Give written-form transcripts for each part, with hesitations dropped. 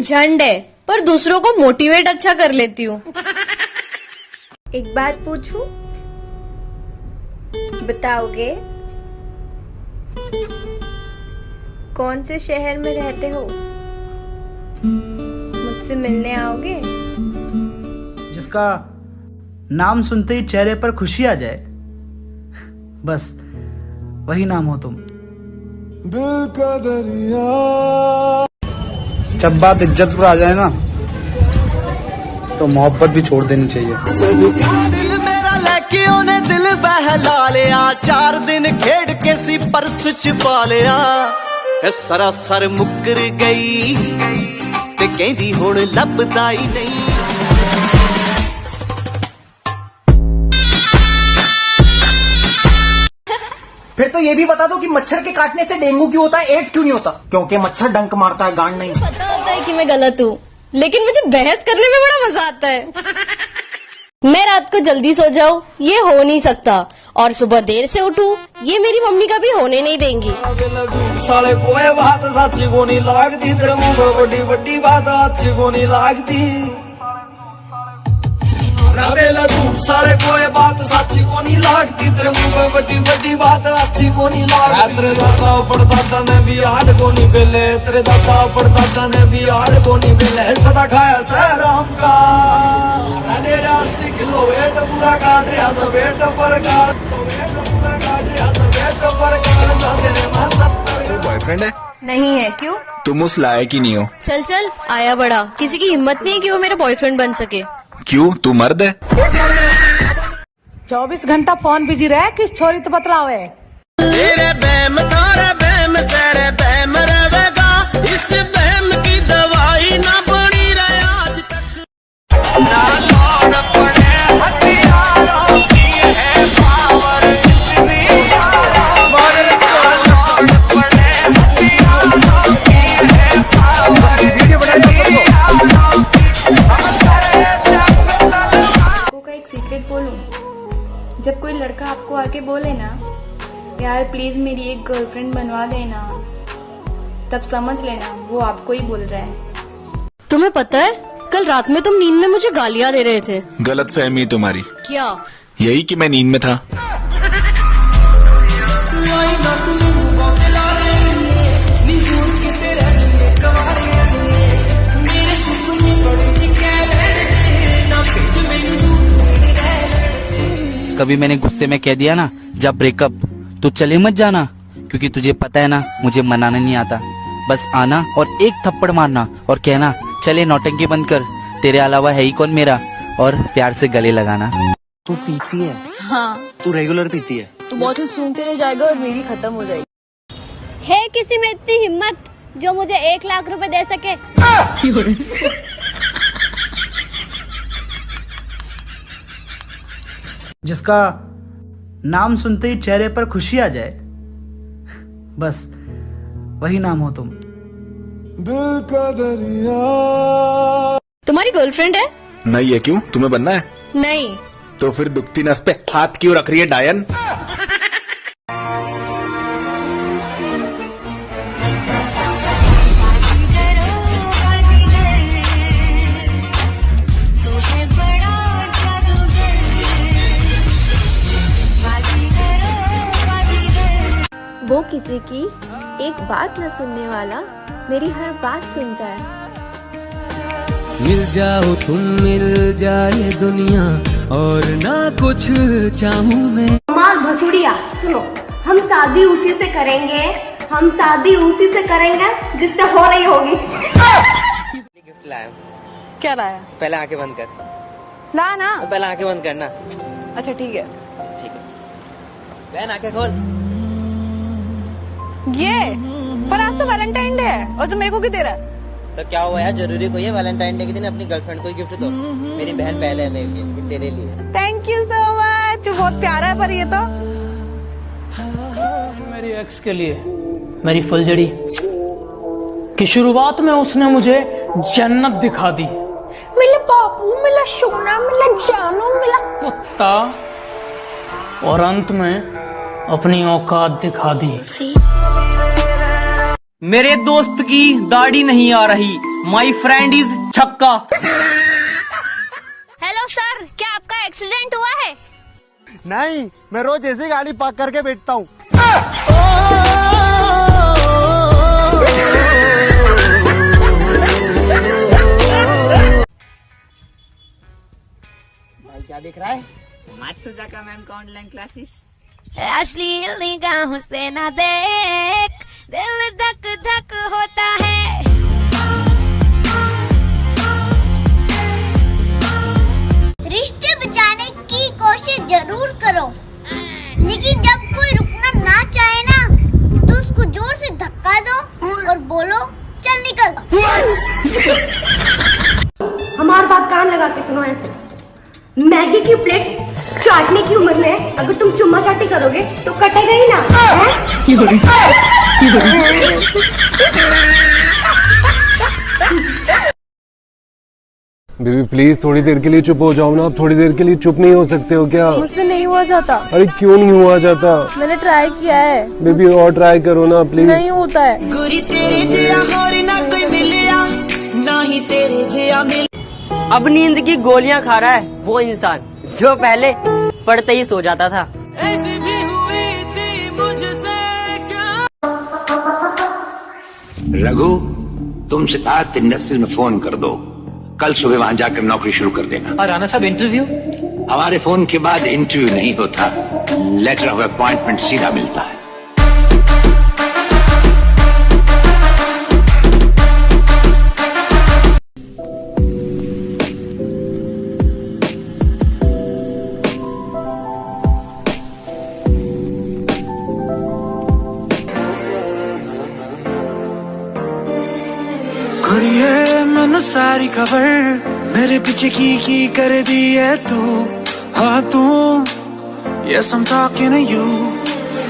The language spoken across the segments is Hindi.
झंड है, पर दूसरों को मोटिवेट अच्छा कर लेती हूँ। एक बात पूछूं? बताओगे? कौन से शहर में रहते हो? मुझसे मिलने आओगे? जिसका नाम सुनते ही चेहरे पर खुशी आ जाए, बस वही नाम हो तुम। दिल का दरिया। जब बात इज्जत पर आ जाए ना, तो मोहब्बत भी छोड़ देनी चाहिए। दिल मेरा लेके उन्हें दिल बहला लिया, 4 दिन खेड के सी पर्स छुपा लिया। सरासर मुकर गई ते कहंदी हुण लभदा ही नहीं। फिर तो ये भी बता दो कि मच्छर के काटने से डेंगू क्यों होता है, एड्स क्यों नहीं होता? क्योंकि मच्छर डंक मारता है, गांड नहीं। पता होता है कि मैं गलत हूँ, लेकिन मुझे बहस करने में बड़ा मजा आता है। मैं रात को जल्दी सो जाऊं, ये हो नहीं सकता, और सुबह देर से उठूं, ये मेरी मम्मी का भी होने नहीं देंगी। साले कोई बात सच्ची को नहीं लागती, तेरे मुंह में बड़ी बड़ी बात अच्छी को नहीं लागती। साले कोई बात सच्ची को नहीं लागती, तेरे मुंह में बड़ी बड़ी बात अच्छी को नहीं लागती। तेरे दादा पड़दादा ने भी आड़ को नहीं बेले, तेरे दादा पड़दादा ने भी आड़ को नहीं बेले। सदा खाया सहराम का मेरा सिख लो वेट पूरा काट रहा सब वेट पर काट तो वेट पूरा काट रहा सब वेट पर काट जा तेरे मां 70। बॉयफ्रेंड है? नहीं है। क्यों? तुम उस लायक ही नहीं हो। चल चल, आया बड़ा, किसी की हिम्मत नहीं है कि वो मेरा बॉयफ्रेंड बन सके। क्यों, तू मर्द है? 24 घंटा फोन बिजी रहे, किस छोरी तो बतलावे। तेरे बैम तारे बैम तेरे बैम रहेगा, इस बैम की दवाई ना बनी रहे आज तक। ना लौट पड़े हथियारों की है पावर, इतनी पावर को लौट पड़े हथियारों की है पावर। का एक सीक्रेट बोलूं, जब कोई लड़का आपको आके बोले ना यार प्लीज मेरी एक गर्लफ्रेंड बनवा देना, तब समझ लेना वो आपको ही बोल रहा है। तुम्हें पता है, कल रात में तुम नींद में मुझे गालियां दे रहे थे। गलत फहमी तुम्हारी। क्या? यही कि मैं नींद में था। कभी मैंने गुस्से में कह दिया ना, जब ब्रेकअप तो चले मत जाना, क्योंकि तुझे पता है ना मुझे मनाना नहीं आता। बस आना और एक थप्पड़ मारना और कहना चले नौटंकी बंद कर, तेरे अलावा है ही कौन मेरा, और प्यार से गले लगाना। तू पीती है? हाँ। तू रेगुलर पीती है? तो बॉटल सूंघते रह जाएगा और मेरी खत्म हो जाएगी। है किसी में इतनी हिम्मत जो मुझे 1 लाख रुपए दे सके? जिसका नाम सुनते ही चेहरे पर खुशी आ जाए, बस वही नाम हो तुम। दिल का दरिया। तुम्हारी गर्लफ्रेंड है? नहीं है। क्यों, तुम्हें बनना है? नहीं। तो फिर दुखती नस पे हाथ क्यों रख रही है डायन? वो किसी की एक बात न सुनने वाला मेरी हर बात सुनता है। मिल जाओ तुम, मिल जाए दुनिया और ना कुछ चाहूं मैं। मार भसुड़िया, सुनो, हम शादी उसी से करेंगे, हम शादी उसी से करेंगे जिससे हो रही होगी। गिफ्ट लाया। क्या लाया? पहले आंखें बंद कर। ला ना। पहले आंखें बंद करना। अच्छा ठीक है। ठीक है, बहन आंखें खोल। ये पर आज तो वैलेंटाइन डे है और तुम मेरे को क्यों दे रहा है? तो क्या हुआ यार, जरूरी कोई है वैलेंटाइन डे के दिन अपनी गर्लफ्रेंड को गिफ्ट दो? मेरी बहन पहले है मेरे लिए, तेरे लिए। थैंक यू सो मच, बहुत प्यारा है पर ये तो। मेरी एक्स के लिए मेरी फुलझड़ी की शुरुआत में उसने मुझे जन्नत दिखा दी। मिला बाबू, मिला सोना, मिला जानू, मिला कुत्ता, और अंत में अपनी औकात दिखा दी। मेरे दोस्त की दाढ़ी नहीं आ रही, माई फ्रेंड इज छक्का। हेलो सर, क्या आपका एक्सीडेंट हुआ है? नहीं, मैं रोज ऐसी गाड़ी पार्क करके बैठता हूँ। भाई क्या देख रहा है? मास्टर का मैम का ऑनलाइन क्लासेस। अश्लील निगाहों से ना देख, दिल धक धक होता है। रिश्ते बचाने की कोशिश जरूर करो, लेकिन जब कोई रुकना ना चाहे ना, तो उसको जोर से धक्का दो और बोलो चल निकल। हमारी बात कान लगा के सुनो। ऐसे मैगी की प्लेट चाटने की उम्र में अगर तुम चुम्मा चाटी करोगे तो कटेगा ही ना। बेबी प्लीज थोड़ी देर के लिए चुप हो जाओ ना। आप थोड़ी देर के लिए चुप नहीं हो सकते हो क्या? मुझसे नहीं हुआ जाता। अरे क्यों नहीं हुआ जाता? मैंने ट्राई किया है। बेबी और ट्राई करो ना प्लीज। नहीं होता है। अब नींद की गोलियां खा रहा है वो इंसान जो पहले पढ़ते ही सो जाता था। ऐसी भी हुई थी मुझसे क्या? रघु, तुम सितारत इंडस्ट्रीज में फोन कर दो, कल सुबह वहां जाकर नौकरी शुरू कर देना। और राणा साहब इंटरव्यू? हमारे फोन के बाद इंटरव्यू नहीं होता, लेटर ऑफ अपॉइंटमेंट सीधा मिलता है। मैनू सारी खबर मेरे पीछे की कर दी है तू। हाँ तू, yes I'm talking to you।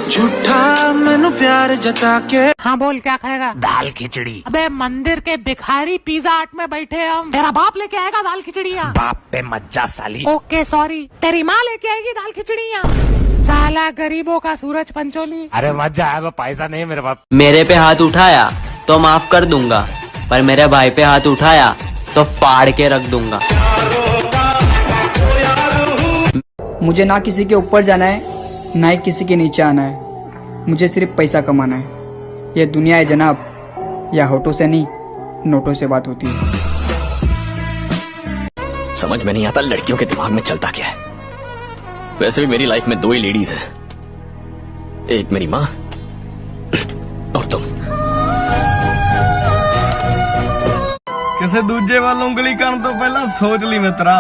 झूठा मैनू प्यार जता के। हाँ बोल, क्या खाएगा? दाल खिचड़ी। अबे मंदिर के भिखारी पिज्जा हट में बैठे हम। तेरा बाप लेके आएगा दाल खिचड़ियाँ? बाप पे मज्जा साली। ओके सॉरी, तेरी माँ लेके आएगी दाल खिचड़ियाँ। साला गरीबों का सूरज पंचोली। अरे मजा आया, पैसा नहीं मेरे पास। मेरे पे हाथ उठाया तो माफ कर दूंगा, पर मेरे भाई पे हाथ उठाया तो फाड़ के रख दूंगा। मुझे ना किसी के ऊपर जाना है, ना ही किसी के नीचे आना है। मुझे सिर्फ पैसा कमाना है। ये दुनिया है जनाब, या होठों से नहीं नोटों से बात होती है। समझ में नहीं आता लड़कियों के दिमाग में चलता क्या है। वैसे भी मेरी लाइफ में दो ही लेडीज हैं, एक मेरी माँ और तुम। ਕਿਸੇ ਦੂਜੇ ਵੱਲ ਉਂਗਲੀ ਕਰਨ ਤੋਂ ਪਹਿਲਾਂ ਸੋਚ ਲਈ ਮਿੱਤਰਾ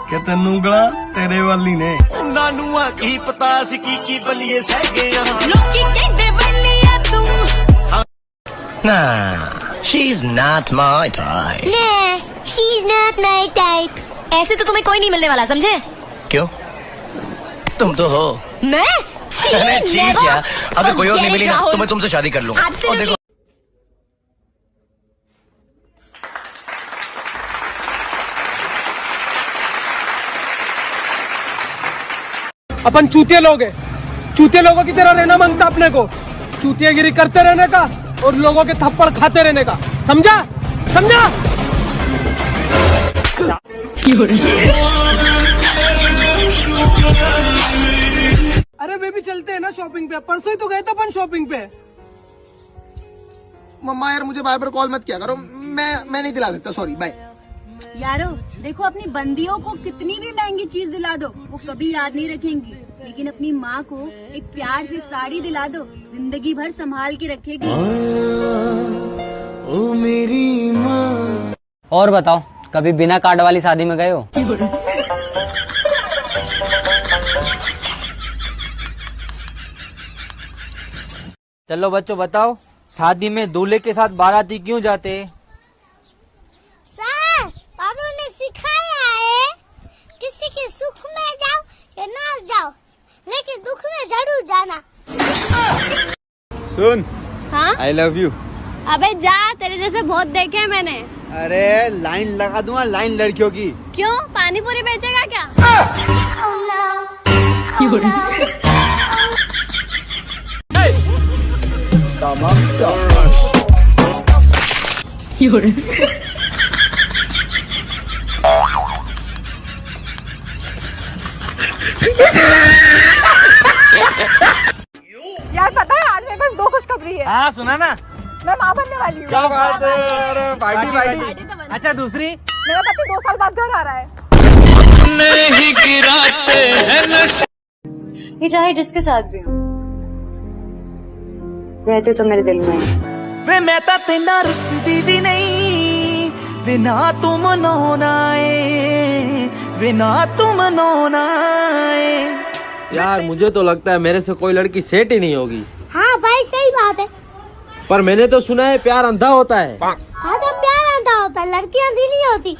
ਕਿ ਤੈਨੂੰ ਉਂਗਲਾਂ ਤੇਰੇ ਵੱਲ ਹੀ ਨੇ। ਉਹਨਾਂ ਨੂੰ ਆ ਕੀ ਪਤਾ ਸੀ ਕੀ ਬਲੀਏ ਸਹਿ ਗਏ ਆ। ਲੋਕੀ ਕਹਿੰਦੇ ਬੱਲੀਆ ਤੂੰ। ਨਾ, she's not my type। Nah, she's not my type। ऐसे तो तुम्हें कोई नहीं मिलने वाला, समझे? क्यों? तुम तो हो। मैं? अरे ठीक है, अगर कोई और नहीं मिली ना तो मैं तुमसे शादी कर लूंगा। और देखो अपन चूतिया लोग हैं, चूतिया लोगों की तरह रहना मांगता अपने को। चूतियागिरी करते रहने का और लोगों के थप्पड़ खाते रहने का, समझा? समझा? अरे बेबी चलते हैं ना शॉपिंग पे, परसों ही तो गए थे अपन शॉपिंग पे। मम्मा यार मुझे बार बार कॉल मत किया करो, मैं नहीं दिला सकता, सॉरी बाय। यारो देखो, अपनी बंदियों को कितनी भी महंगी चीज दिला दो वो कभी याद नहीं रखेंगी, लेकिन अपनी माँ को एक प्यार से साड़ी दिला दो, जिंदगी भर संभाल के रखेगी। ओ मेरी माँ। और बताओ, कभी बिना कार्ड वाली शादी में गए हो? चलो बच्चों बताओ, शादी में दूल्हे के साथ बाराती क्यों जाते? सर, बाबू ने सिखाया है किसी के सुख में जाओ या ना जाओ, लेकिन दुख में जरूर जाना। सुन, हाँ? I love you. अबे जा, तेरे जैसे बहुत देखे हैं मैंने। अरे लाइन लगा दूंगा, लाइन लड़कियों की। क्यों, पानी पूरी बेचेगा क्या? यार पता है आज मेरे पास 2 खुशखबरी है। हाँ सुना ना। मैं माँ बनने वाली हूँ। क्या बात है। अरे पार्टी। अच्छा दूसरी, मेरा पति 2 साल बाद घर आ रहा है। नहीं गिराते हैं ये चाहे जिसके साथ भी हो, रहते तो मेरे दिल में ही। वे मैं ता तेना रुसदी भी नहीं, वे ना तुम नौनाए, वे ना तुम नौनाए। यार मुझे तो लगता है मेरे से कोई लड़की सेट ही नहीं होगी। हाँ भाई सही बात है। पर मैंने तो सुना है प्यार अंधा होता है। हाँ तो प्यार अंधा होता है, लड़की अंधी नहीं होती।